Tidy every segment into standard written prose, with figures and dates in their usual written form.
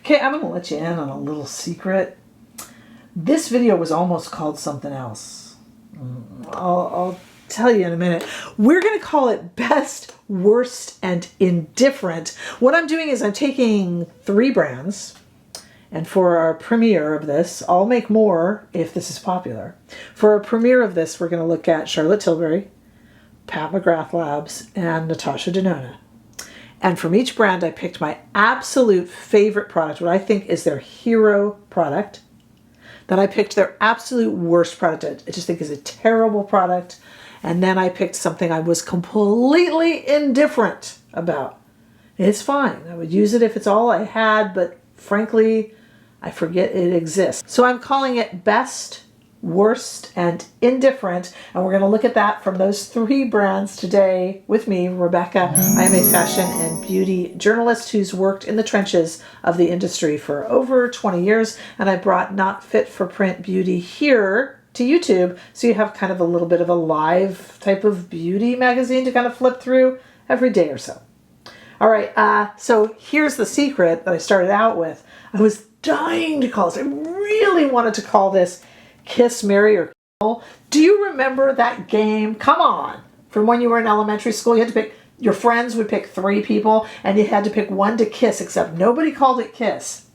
Okay, I'm gonna let you in on a little secret. This video was almost called something else. I'll tell you in a minute. We're gonna call it Best, Worst, and Indifferent. What I'm doing is I'm taking 3 brands, and for our premiere of this, I'll make more if this is popular. For our premiere of this, we're gonna look at Charlotte Tilbury, Pat McGrath Labs, and Natasha Denona. And from each brand, I picked my absolute favorite product, what I think is their hero product. Then I picked their absolute worst product, I just think is a terrible product. And then I picked something I was completely indifferent about. It's fine. I would use it if it's all I had, but frankly, I forget it exists. So I'm calling it Best, Worst, and Indifferent. And we're going to look at that from those 3 brands today with me, Rebecca. I am a fashion and beauty journalist who's worked in the trenches of the industry for over 20 years. And I brought Not Fit for Print Beauty here to YouTube. So you have kind of a little bit of a live type of beauty magazine to kind of flip through every day or so. All right. So here's the secret that I started out with. I was dying to call this. I really wanted to call this Kiss, Marry, or Kill. Do you remember that game? Come on. From when you were in elementary school, you had to pick, your friends would pick 3 people, and you had to pick one to kiss, except nobody called it kiss.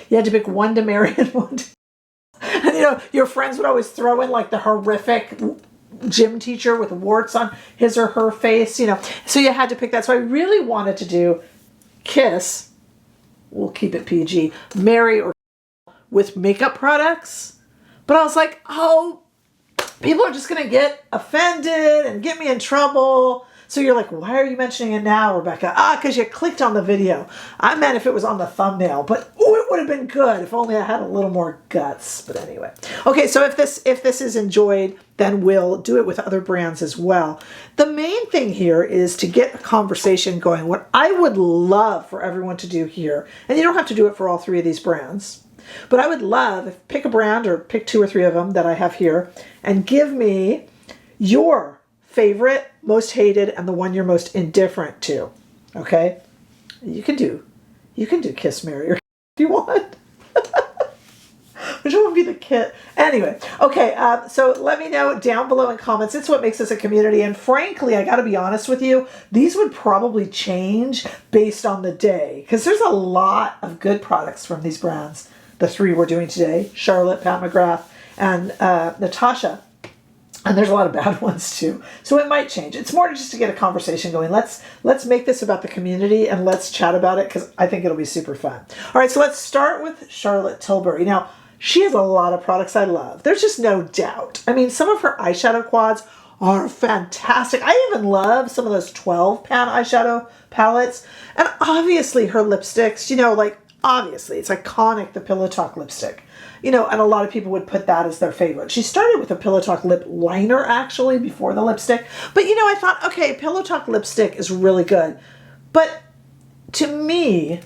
You had to pick one to marry and one to... And you know, your friends would always throw in like the horrific gym teacher with warts on his or her face, you know. So you had to pick that. So I really wanted to do kiss, we'll keep it PG, marry, or with makeup products. But I was like, oh, people are just going to get offended and get me in trouble. So you're like, why are you mentioning it now, Rebecca? Because you clicked on the video. I meant if it was on the thumbnail. But ooh, it would have been good if only I had a little more guts. But anyway. Okay, so if this is enjoyed, then we'll do it with other brands as well. The main thing here is to get a conversation going. What I would love for everyone to do here, and you don't have to do it for all 3 of these brands, but I would love, pick a brand or pick 2 or 3 of them that I have here and give me your favorite, most hated, and the one you're most indifferent to. Okay? You can do Kiss, Marry, or if you want. Which one would be the kit? Anyway, okay, so let me know down below in comments. It's what makes us a community. And frankly, I got to be honest with you, these would probably change based on the day because there's a lot of good products from these brands. The 3 we're doing today, Charlotte, Pat McGrath, and Natasha. And there's a lot of bad ones too. So it might change. It's more just to get a conversation going. Let's make this about the community and let's chat about it because I think it'll be super fun. All right, so let's start with Charlotte Tilbury. Now, she has a lot of products I love. There's just no doubt. I mean, some of her eyeshadow quads are fantastic. I even love some of those 12-pan eyeshadow palettes. And obviously her lipsticks, you know, like, obviously, it's iconic, the Pillow Talk lipstick. You know, and a lot of people would put that as their favorite. She started with a Pillow Talk lip liner, actually, before the lipstick. But, you know, I thought, okay, Pillow Talk lipstick is really good. But to me,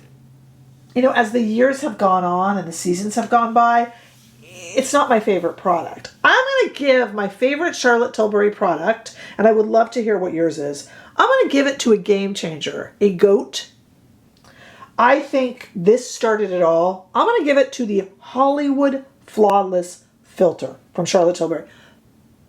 you know, as the years have gone on and the seasons have gone by, it's not my favorite product. I'm going to give my favorite Charlotte Tilbury product, and I would love to hear what yours is. I'm going to give it to a game changer, a GOAT. I think this started it all. I'm going to give it to the Hollywood Flawless Filter from Charlotte Tilbury.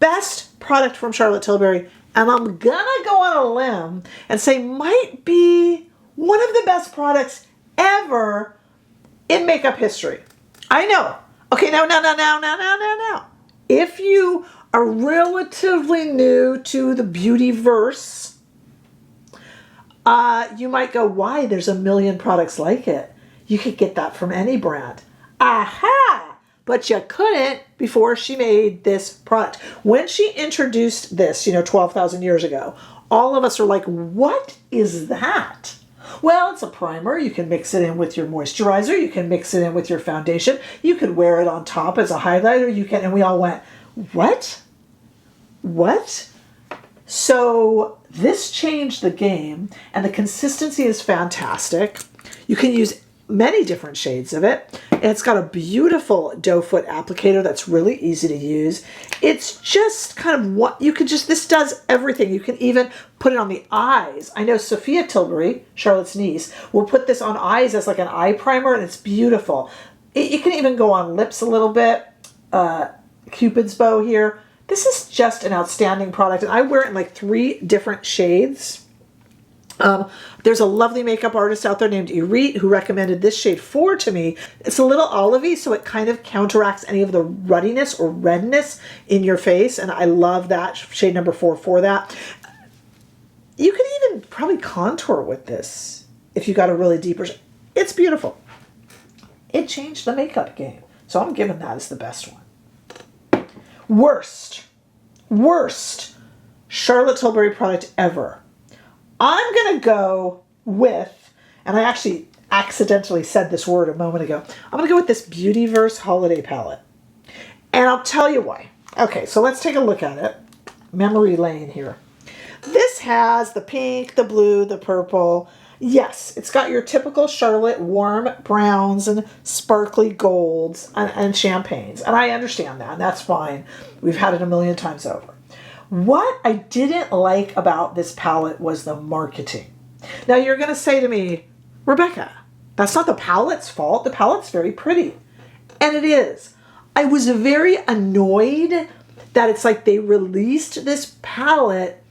Best product from Charlotte Tilbury, and I'm going to go on a limb and say might be one of the best products ever in makeup history. I know. Okay, now. If you are relatively new to the Beautyverse, you might go, why? There's a million products like it. You could get that from any brand. Aha! But you couldn't before she made this product. When she introduced this, you know, 12,000 years ago, all of us are like, what is that? Well, it's a primer. You can mix it in with your moisturizer. You can mix it in with your foundation. You could wear it on top as a highlighter. You can, and we all went, what? What? So this changed the game, and the consistency is fantastic. You can use many different shades of it. And it's got a beautiful doe foot applicator that's really easy to use. It's just kind of what you could just, this does everything. You can even put it on the eyes. I know Sophia Tilbury, Charlotte's niece, will put this on eyes as like an eye primer, and it's beautiful. It can even go on lips a little bit. Cupid's bow here. This is just an outstanding product, and I wear it in like 3 different shades. There's a lovely makeup artist out there named Irit who recommended this shade 4 to me. It's a little olivey, so it kind of counteracts any of the ruddiness or redness in your face, and I love that shade number 4 for that. You could even probably contour with this if you got a really deeper shade. It's beautiful. It changed the makeup game, so I'm giving that as the best one. Worst Charlotte Tilbury product ever. I'm going to go with, and I actually accidentally said this word a moment ago, I'm going to go with this Beautyverse Holiday Palette. And I'll tell you why. Okay, so let's take a look at it. Memory lane here. This has the pink, the blue, the purple. Yes, it's got your typical Charlotte warm browns and sparkly golds and champagnes. And I understand that, and that's fine. We've had it a million times over. What I didn't like about this palette was the marketing. Now you're going to say to me, Rebecca, that's not the palette's fault. The palette's very pretty. And it is. I was very annoyed that it's like they released this palette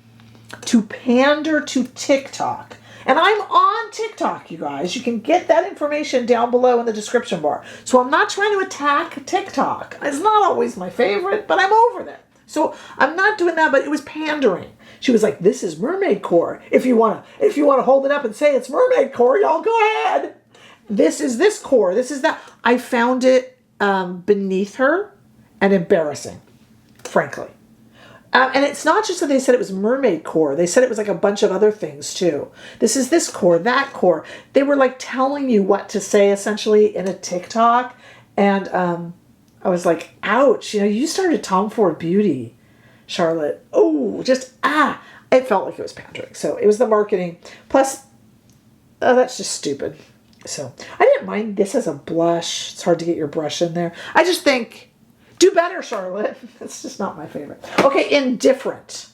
to pander to TikTok. And I'm on TikTok, you guys. You can get that information down below in the description bar. So I'm not trying to attack TikTok. It's not always my favorite, but I'm over that. So I'm not doing that, but it was pandering. She was like, "This is mermaid core. If you wanna hold it up and say it's mermaid core, y'all go ahead. This is this core. This is that." I found it beneath her and embarrassing, frankly. And it's not just that they said it was mermaid core. They said it was like a bunch of other things too. This is this core, that core. They were like telling you what to say essentially in a TikTok, and I was like, ouch, you started Tom Ford Beauty, Charlotte. Oh, it felt like it was pandering. So it was the marketing. Plus, that's just stupid. So I didn't mind this as a blush. It's hard to get your brush in there. I just think, do better, Charlotte. It's just not my favorite. Okay, Indifferent.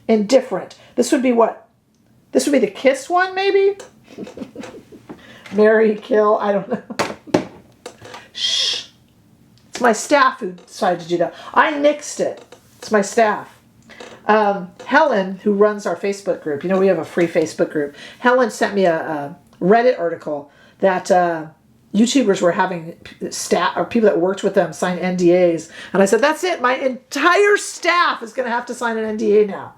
Indifferent. This would be what? This would be the Kiss one, maybe? Marry, kill, I don't know. Shh. It's my staff who decided to do that. I nixed it. It's my staff. Helen, who runs our Facebook group, we have a free Facebook group. Helen sent me a Reddit article that YouTubers were having staff or people that worked with them sign NDAs. And I said, that's it. My entire staff is going to have to sign an NDA now.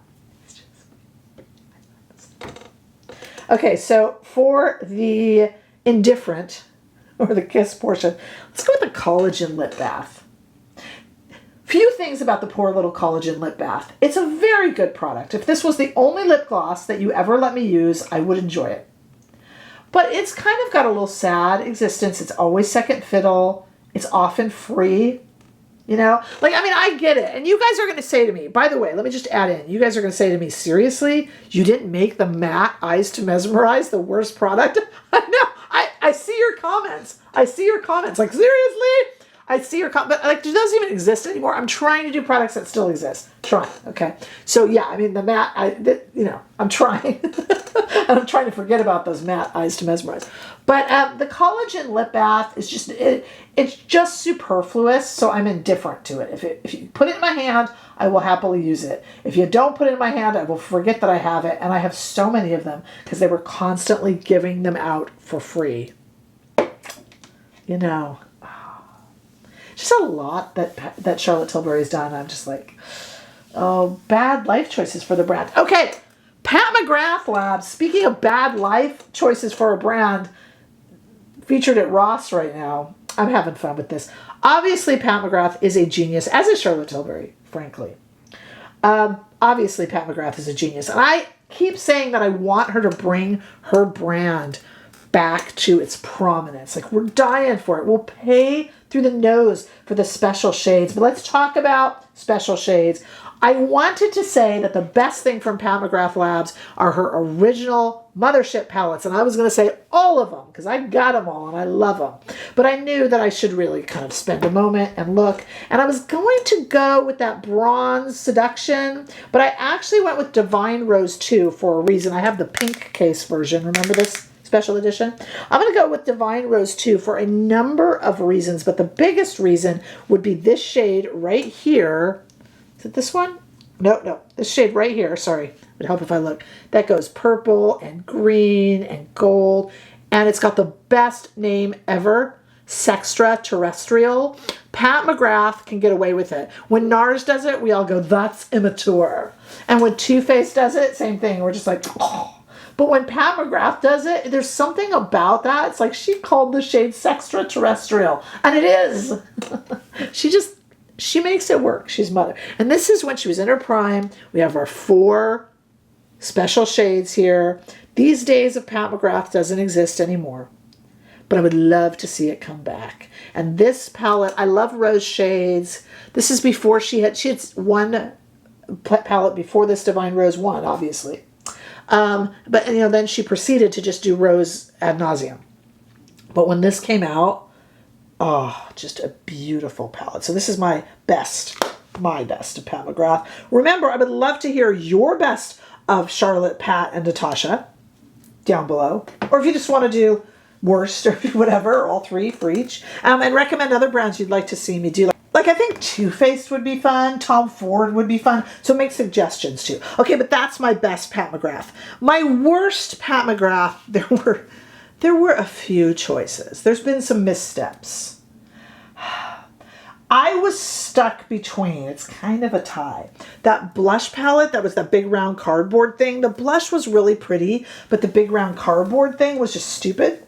Okay, so for the Indifferent, or the Kiss portion, let's go with the Collagen Lip Bath. Few things about the poor little Collagen Lip Bath. It's a very good product. If this was the only lip gloss that you ever let me use, I would enjoy it. But it's kind of got a little sad existence. It's always second fiddle. It's often free. I get it. And you guys are going to say to me, by the way, let me just add in, you guys are going to say to me, seriously, you didn't make the matte Eyes to Mesmerize the worst product? I know. I see your comments. Like, seriously? I see your comments. But, it doesn't even exist anymore. I'm trying to do products that still exist. Trying, okay? So, yeah, the matte, I'm trying. And I'm trying to forget about those matte Eyes to Mesmerize. But the Collagen Lip Bath is just, it's just superfluous, so I'm indifferent to it. If you put it in my hand, I will happily use it. If you don't put it in my hand, I will forget that I have it. And I have so many of them because they were constantly giving them out for free. Just a lot that Charlotte Tilbury's done. I'm just like, oh, bad life choices for the brand. Okay, Pat McGrath Labs. Speaking of bad life choices for a brand, featured at Ross right now. I'm having fun with this. Obviously, Pat McGrath is a genius, as is Charlotte Tilbury, frankly. Obviously, Pat McGrath is a genius. And I keep saying that I want her to bring her brand back to its prominence. Like, we're dying for it. We'll pay through the nose for the special shades. But let's talk about special shades. I wanted to say that the best thing from Pat McGrath Labs are her original mothership palettes. And I was going to say all of them because I got them all and I love them. But I knew that I should really kind of spend a moment and look. And I was going to go with that Bronze Seduction, but I actually went with Divine Rose 2 for a reason. I have the pink case version. Remember this? Special edition. I'm going to go with Divine Rose 2 for a number of reasons, but the biggest reason would be this shade right here. Is it this one? No, this shade right here. Sorry, it would help if I look. That goes purple and green and gold, and it's got the best name ever, Sextra Terrestrial. Pat McGrath can get away with it. When NARS does it, we all go, that's immature. And when Too Faced does it, same thing. We're just like, oh. But when Pat McGrath does it, there's something about that. It's like she called the shade Sextra Terrestrial. And it is. She makes it work. She's mother. And this is when she was in her prime. We have our 4 special shades here. These days of Pat McGrath doesn't exist anymore. But I would love to see it come back. And this palette, I love rose shades. This is before she had one palette before this Divine Rose 1, obviously. But then she proceeded to just do rose ad nauseum. But when this came out, oh, just a beautiful palette. So this is my best of Pat McGrath. Remember, I would love to hear your best of Charlotte, Pat, and Natasha down below. Or if you just want to do worst or whatever, or all 3 for each. And recommend other brands you'd like to see me do. Like I think Too Faced would be fun. Tom Ford would be fun. So make suggestions too. Okay, but that's my best Pat McGrath. My worst Pat McGrath, there were a few choices. There's been some missteps. I was stuck between, it's kind of a tie. That blush palette, that was that big round cardboard thing. The blush was really pretty, but the big round cardboard thing was just stupid.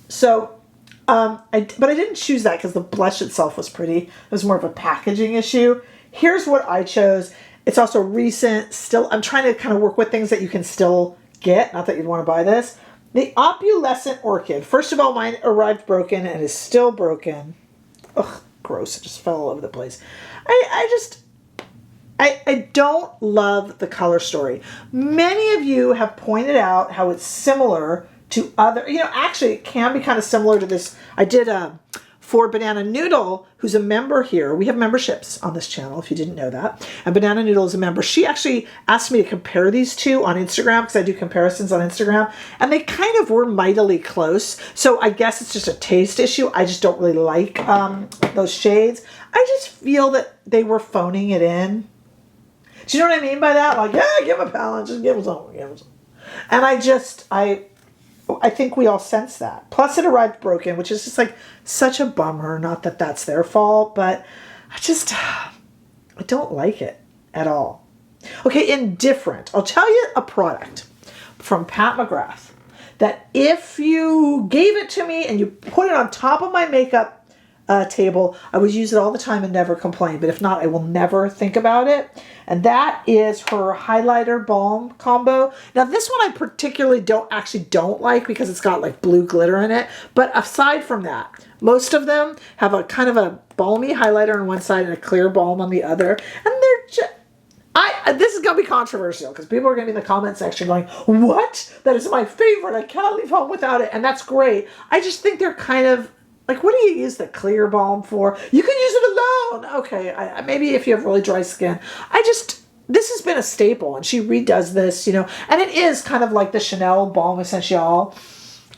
So, but I didn't choose that because the blush itself was pretty. It was more of a packaging issue. Here's what I chose. It's also recent. Still, I'm trying to kind of work with things that you can still get. Not that you'd want to buy this. The Opalescent Orchid. First of all, mine arrived broken and is still broken. Ugh, gross. It just fell all over the place. I don't love the color story. Many of you have pointed out how it's similar to other, actually it can be kind of similar to this. I did for Banana Noodle, who's a member here. We have memberships on this channel, if you didn't know that. And Banana Noodle is a member. She actually asked me to compare these two on Instagram because I do comparisons on Instagram. And they kind of were mightily close. So I guess it's just a taste issue. I just don't really like those shades. I just feel that they were phoning it in. Do you know what I mean by that? Like, yeah, give a palette. Just give us some. And I think we all sense that. Plus it arrived broken, which is just like such a bummer. Not that that's their fault, but I don't like it at all. Okay, Indifferent. I'll tell you a product from Pat McGrath that if you gave it to me and you put it on top of my makeup table, I would use it all the time and never complain. But if not, I will never think about it. And that is her highlighter balm combo. Now this one I particularly don't like because it's got like blue glitter in it. But aside from that, most of them have a kind of a balmy highlighter on one side and a clear balm on the other. And they're just, this is going to be controversial because people are going to be in the comment section going, what? That is my favorite. I cannot leave home without it. And that's great. I just think they're kind of, like, what do you use the clear balm for? You can use it alone. Okay, maybe if you have really dry skin. This has been a staple, and she redoes this, and it is kind of like the Chanel Balm Essential,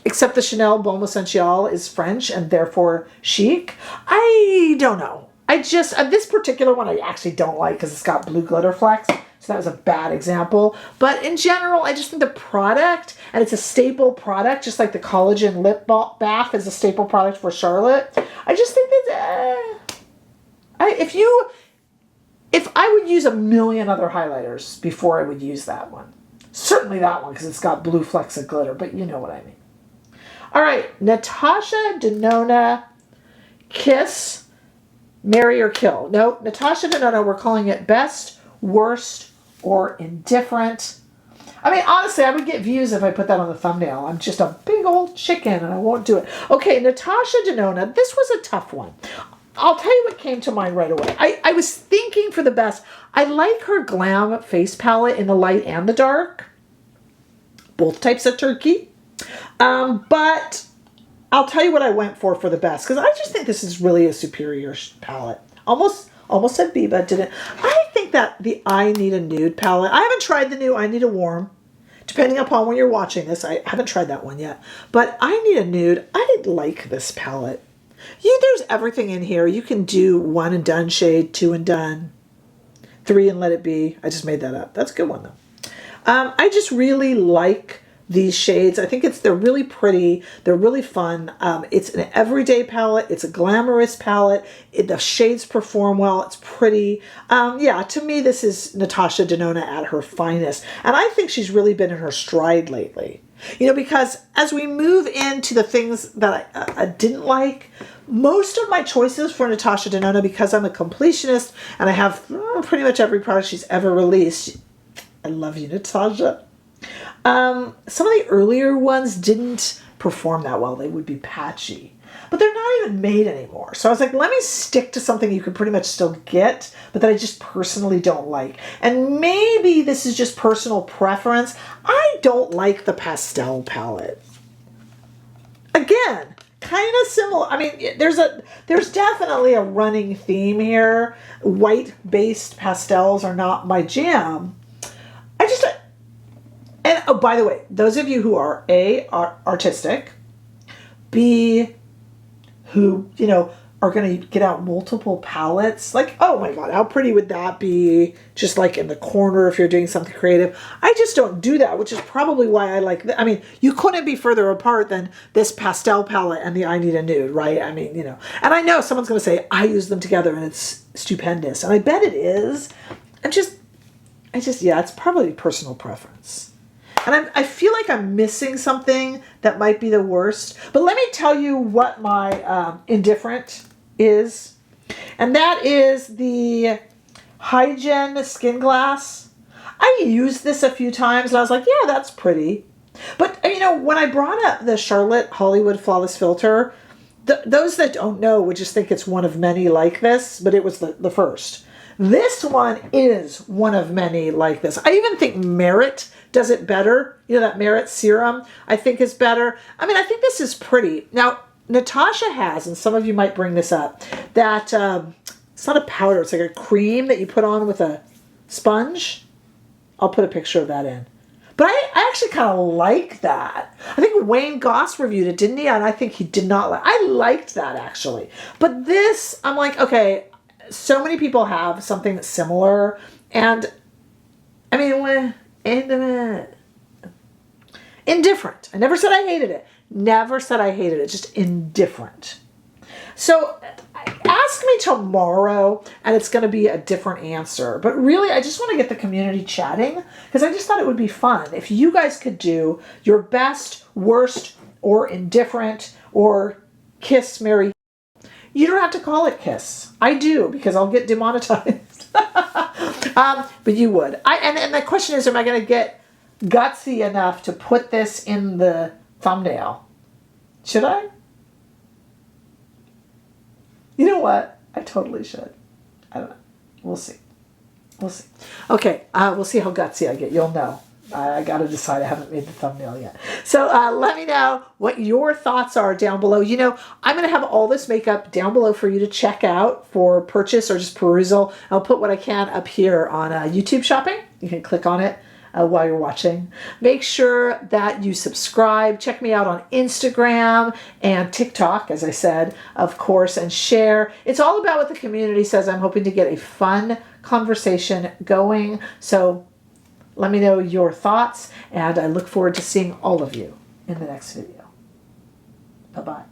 except the Chanel Balm Essential is French and therefore chic. I don't know. This particular one I actually don't like because it's got blue glitter flecks. So that was a bad example. But in general, I just think the product, and it's a staple product, just like the Collagen Lip Bath is a staple product for Charlotte. I just think that if I would use a million other highlighters before I would use that one. Certainly that one because it's got blue flecks of glitter, but you know what I mean. All right, Natasha Denona Kiss, Marry or Kill. No, Natasha Denona, we're calling it Best, Worst, or Indifferent. I mean, honestly, I would get views if I put that on the thumbnail. I'm just a big old chicken and I won't do it. Okay, Natasha Denona. This was a tough one. I'll tell you what came to mind right away. I was thinking for the best. I like her Glam face palette in the light and the dark. Both types of turkey. But I'll tell you what I went for the best. Because I just think this is really a superior palette. Almost said B, but didn't. I think that the I Need a Nude palette. I haven't tried the new I Need a Warm. Depending upon when you're watching this. I haven't tried that one yet. But I Need a Nude. I like this palette. There's everything in here. You can do 1 and done shade, 2 and done, 3 and let it be. I just made that up. That's a good one though. I just really like these shades. I think they're really pretty. They're really fun. It's an everyday palette. It's a glamorous palette. The shades perform well. It's pretty. Yeah, to me, this is Natasha Denona at her finest. And I think she's really been in her stride lately. Because as we move into the things that I didn't like, most of my choices for Natasha Denona, because I'm a completionist and I have pretty much every product she's ever released. I love you, Natasha. Some of the earlier ones didn't perform that well. They would be patchy. But they're not even made anymore. So I was like, let me stick to something you can pretty much still get, but that I just personally don't like. And maybe this is just personal preference. I don't like the Pastel palette. Again, kind of similar. I mean, there's definitely a running theme here. White-based pastels are not my jam. And oh, by the way, those of you who are A, are artistic, B, who, are going to get out multiple palettes, like, oh my God, how pretty would that be? Just like in the corner if you're doing something creative. I just don't do that, which is probably why I like, I mean, you couldn't be further apart than this Pastel palette and the I Need a Nude, right? I mean, and I know someone's going to say, I use them together and it's stupendous. And I bet it is. Yeah, it's probably personal preference. And I feel like I'm missing something that might be the worst. But let me tell you what my Indifferent is. And that is the Hygiene Skin Glass. I used this a few times and I was like, yeah, that's pretty. But, when I brought up the Charlotte Hollywood Flawless Filter, those that don't know would just think it's one of many like this, but it was the first. This one is one of many like this. I even think Merit does it better. That Merit Serum I think is better. I mean, I think this is pretty. Now, Natasha has, and some of you might bring this up, that it's not a powder. It's like a cream that you put on with a sponge. I'll put a picture of that in. But I actually kind of like that. I think Wayne Goss reviewed it, didn't he? And I think he did not like. I liked that actually. But this, I'm like, okay, so many people have something that's similar. And I mean, indifferent. I never said I hated it. Never said I hated it. Just indifferent. So ask me tomorrow and it's going to be a different answer. But really, I just want to get the community chatting because I just thought it would be fun if you guys could do your best, worst, or indifferent, or kiss, marry. You don't have to call it kiss. I do because I'll get demonetized. But you would. And the question is, am I going to get gutsy enough to put this in the thumbnail? Should I? You know what? I totally should. I don't know. We'll see. We'll see. Okay. We'll see how gutsy I get. You'll know. I got to decide. I haven't made the thumbnail yet. So let me know what your thoughts are down below. I'm going to have all this makeup down below for you to check out for purchase or just perusal. I'll put what I can up here on YouTube shopping. You can click on it while you're watching. Make sure that you subscribe. Check me out on Instagram and TikTok, as I said, of course, and share. It's all about what the community says. I'm hoping to get a fun conversation going. So let me know your thoughts, and I look forward to seeing all of you in the next video. Bye-bye.